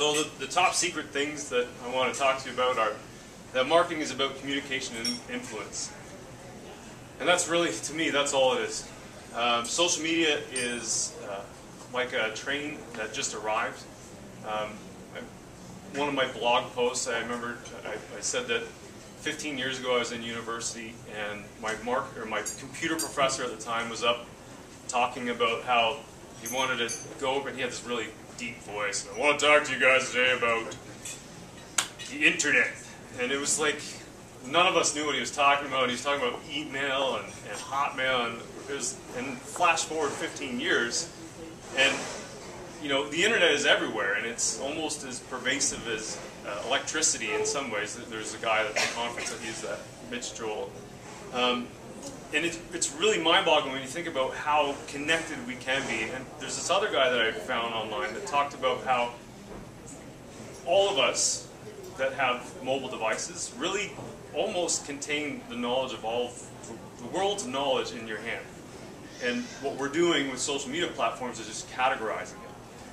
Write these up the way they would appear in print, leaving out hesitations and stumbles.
So the top secret things that I want to talk to you about are that marketing is about communication and influence. And that's really, to me, that's all it is. Social media is like a train that just arrived. One of my blog posts, I remember I said that 15 years ago I was in university, and my computer professor at the time was up talking about how he wanted to go over, and he had this really deep voice, and I want to talk to you guys today about the internet. And it was like none of us knew what he was talking about. He was talking about email and Hotmail, and flash forward 15 years, and you know, the internet is everywhere, and it's almost as pervasive as electricity in some ways. There's a guy at the conference that used that, Mitch Joel. And it's really mind-boggling when you think about how connected we can be. And there's this other guy that I found online that talked about how all of us that have mobile devices really almost contain the knowledge of all of the world's knowledge in your hand. And what we're doing with social media platforms is just categorizing it.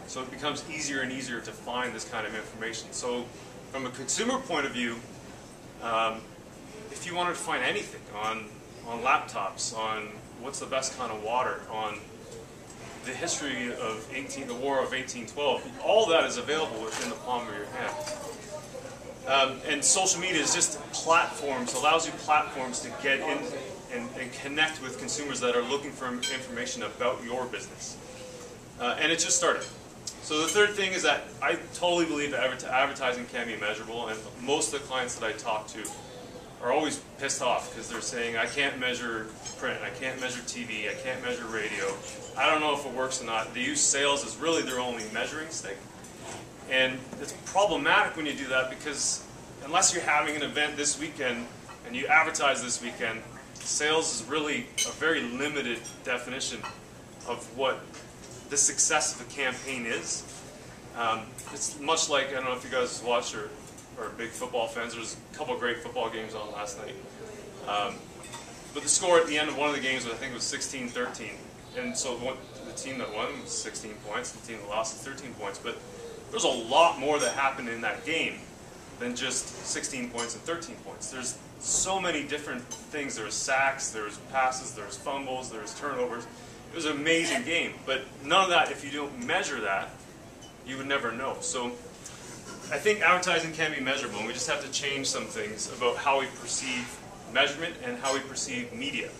So it becomes easier and easier to find this kind of information. So from a consumer point of view, if you wanted to find anything on laptops, on what's the best kind of water, on the history of the War of 1812, all that is available within the palm of your hand. And social media is just platforms, allows you platforms to get in and connect with consumers that are looking for information about your business. And it just started. So the third thing is that I totally believe that advertising can be measurable, and most of the clients that I talk to are always pissed off because they're saying, I can't measure print, I can't measure TV, I can't measure radio, I don't know if it works or not. They use sales as really their only measuring stick. And it's problematic when you do that, because unless you're having an event this weekend and you advertise this weekend, sales is really a very limited definition of what the success of a campaign is. It's much like, I don't know if you guys watch or are big football fans. There's a couple of great football games on last night. But the score at the end of one of the games, I think, was 16-13. And so the team that won was 16 points, the team that lost was 13 points. But there's a lot more that happened in that game than just 16 points and 13 points. There's so many different things. There was sacks, there was passes, there was fumbles, there was turnovers. It was an amazing game, but none of that, if you don't measure that, you would never know. So I think advertising can be measurable, and we just have to change some things about how we perceive measurement and how we perceive media.